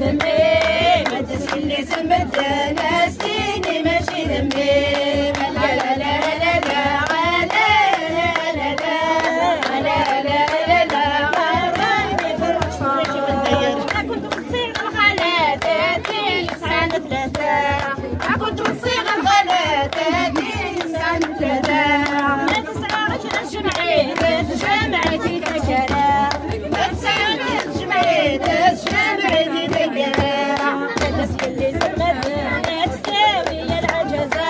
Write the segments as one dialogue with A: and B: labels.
A: ذنبي ما تسكني سمت ناستيني ماشي ذنبي لا لا لا لا لا كنت مصيغ الغلاتاتي نسعى ثلاثة ما تسعاش الجمعيات جمعيتي تكرا ما تسعاش الجمعيات جمعيتي تكرا الناس اللي سمتنا تساوي العجزة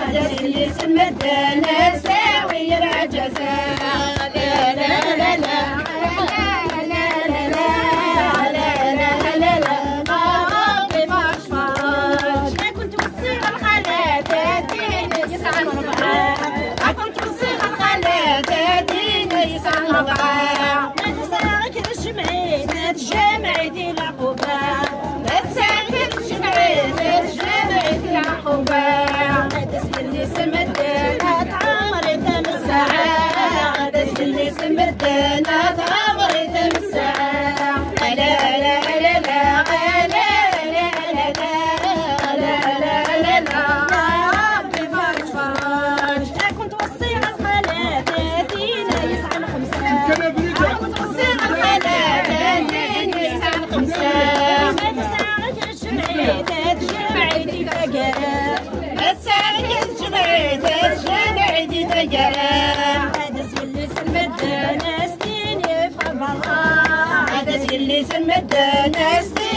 A: الناس اللي سمتنا تساوي العجزة لا لا لا لا سمرتنا تعمري تمساع لا لا لا لا لا لا لا ربي فرج فرج كنت وصي على الخالات دينا يسعى الخمسة كنت وصي على الخالات دينا يسعى الخمسة ما تسعى الجمعيات جمعيتي فقرا ما تسعى الجمعيات جمعيتي فقرا اللي سمت ناس